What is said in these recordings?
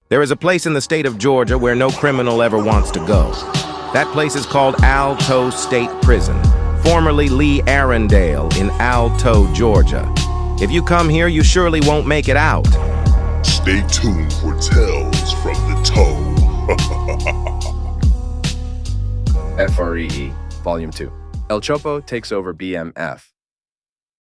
There is a place in the state of Georgia where no criminal ever wants to go. That place is called Alto State Prison, formerly Lee Arundel in Alto, Georgia. If you come here, you surely won't make it out. Stay tuned for Tales from the Toe. F.R.E.E. Volume 2. El Chapo takes over BMF.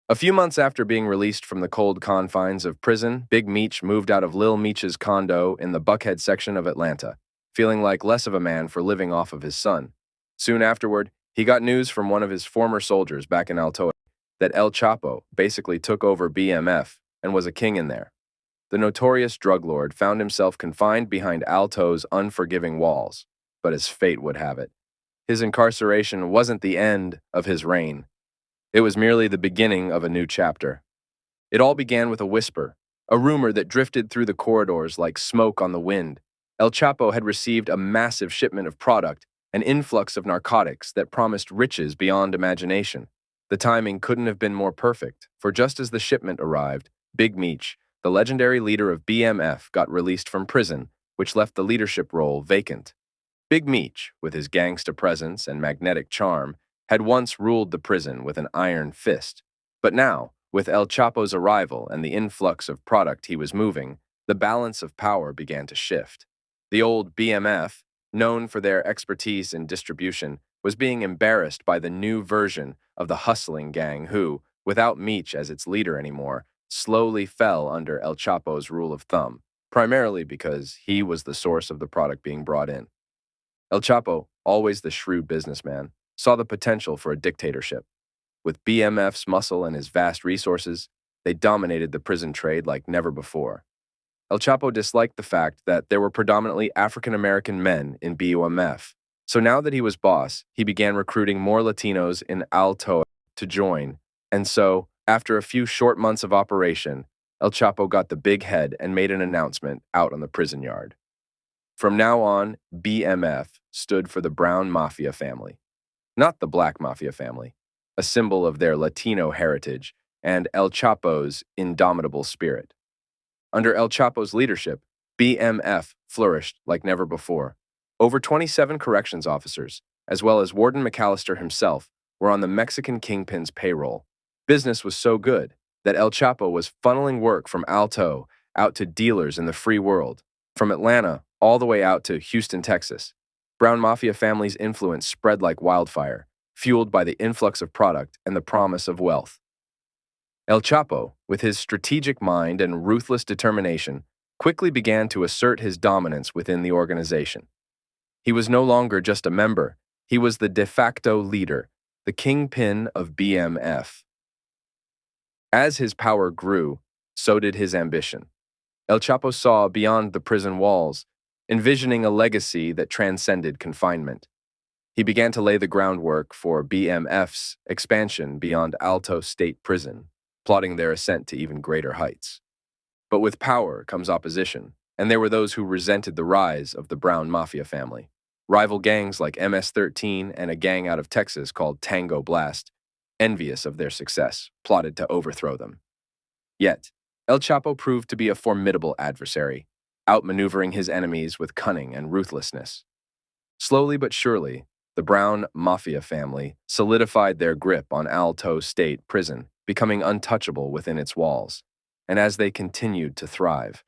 A few months after being released from the cold confines of prison, Big Meech moved out of Lil Meech's condo in the Buckhead section of Atlanta, feeling like less of a man for living off of his son. Soon afterward, he got news from one of his former soldiers back in Alto that El Chapo basically took over BMF and was a king in there. The notorious drug lord found himself confined behind Alto's unforgiving walls, but as fate would have it, his incarceration wasn't the end of his reign. It was merely the beginning of a new chapter. It all began with a whisper, a rumor that drifted through the corridors like smoke on the wind. El Chapo had received a massive shipment of product, an influx of narcotics that promised riches beyond imagination. The timing couldn't have been more perfect, for just as the shipment arrived, Big Meech, the legendary leader of BMF, got released from prison, which left the leadership role vacant. Big Meech, with his gangsta presence and magnetic charm, had once ruled the prison with an iron fist. But now, with El Chapo's arrival and the influx of product he was moving, the balance of power began to shift. The old BMF, known for their expertise in distribution, was being embarrassed by the new version of the hustling gang who, without Meech as its leader anymore, slowly fell under El Chapo's rule of thumb, primarily because he was the source of the product being brought in. El Chapo, always the shrewd businessman, saw the potential for a dictatorship. With BMF's muscle and his vast resources, they dominated the prison trade like never before. El Chapo disliked the fact that there were predominantly African-American men in BMF, so now that he was boss, he began recruiting more Latinos in Alto to join, and so, after a few short months of operation, El Chapo got the big head and made an announcement out on the prison yard. From now on, BMF stood for the Brown Mafia family, not the Black Mafia family, a symbol of their Latino heritage and El Chapo's indomitable spirit. Under El Chapo's leadership, BMF flourished like never before. Over 27 corrections officers, as well as Warden McAllister himself, were on the Mexican kingpin's payroll. Business was so good that El Chapo was funneling work from Alto out to dealers in the free world, from Atlanta all the way out to Houston, Texas. Brown Mafia family's influence spread like wildfire, fueled by the influx of product and the promise of wealth. El Chapo, with his strategic mind and ruthless determination, quickly began to assert his dominance within the organization. He was no longer just a member, he was the de facto leader, the kingpin of BMF. As his power grew, so did his ambition. El Chapo saw beyond the prison walls, envisioning a legacy that transcended confinement. He began to lay the groundwork for BMF's expansion beyond Alto State Prison, plotting their ascent to even greater heights. But with power comes opposition, and there were those who resented the rise of the Brown Mafia family. Rival gangs like MS-13 and a gang out of Texas called Tango Blast, envious of their success, plotted to overthrow them. Yet, El Chapo proved to be a formidable adversary, outmaneuvering his enemies with cunning and ruthlessness. Slowly but surely, the Brown Mafia family solidified their grip on Alto State Prison, becoming untouchable within its walls. And as they continued to thrive,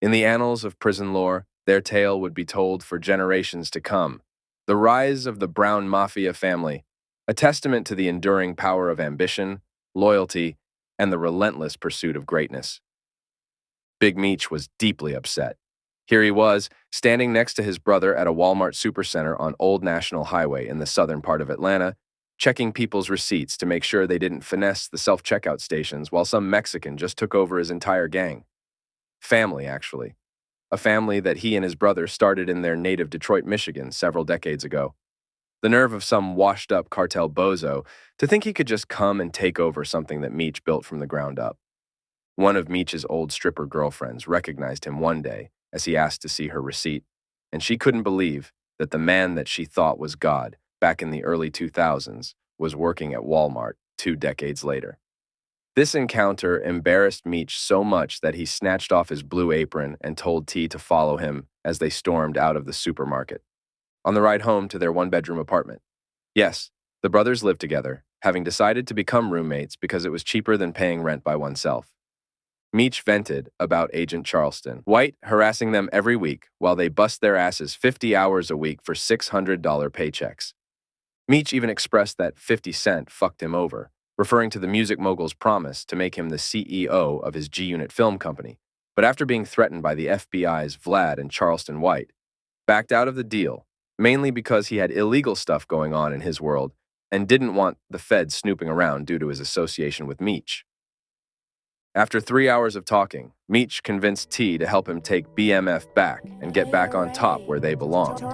in the annals of prison lore, their tale would be told for generations to come. The rise of the Brown Mafia family, a testament to the enduring power of ambition, loyalty, and the relentless pursuit of greatness. Big Meech was deeply upset. Here he was, standing next to his brother at a Walmart supercenter on Old National Highway in the southern part of Atlanta, checking people's receipts to make sure they didn't finesse the self-checkout stations while some Mexican just took over his entire gang. Family, actually. A family that he and his brother started in their native Detroit, Michigan several decades ago. The nerve of some washed-up cartel bozo to think he could just come and take over something that Meech built from the ground up. One of Meech's old stripper girlfriends recognized him one day as he asked to see her receipt, and she couldn't believe that the man that she thought was God back in the early 2000s was working at Walmart 2 decades later. This encounter embarrassed Meech so much that he snatched off his blue apron and told T to follow him as they stormed out of the supermarket. On the ride home to their one-bedroom apartment. Yes, the brothers lived together, having decided to become roommates because it was cheaper than paying rent by oneself. Meech vented about Agent Charleston White harassing them every week while they bust their asses 50 hours a week for $600 paychecks. Meech even expressed that 50 Cent fucked him over, referring to the music mogul's promise to make him the CEO of his G-Unit film company, but after being threatened by the FBI's Vlad and Charleston White, backed out of the deal, mainly because he had illegal stuff going on in his world and didn't want the Fed snooping around due to his association with Meech. After 3 hours of talking, Meech convinced T to help him take BMF back and get back on top where they belonged.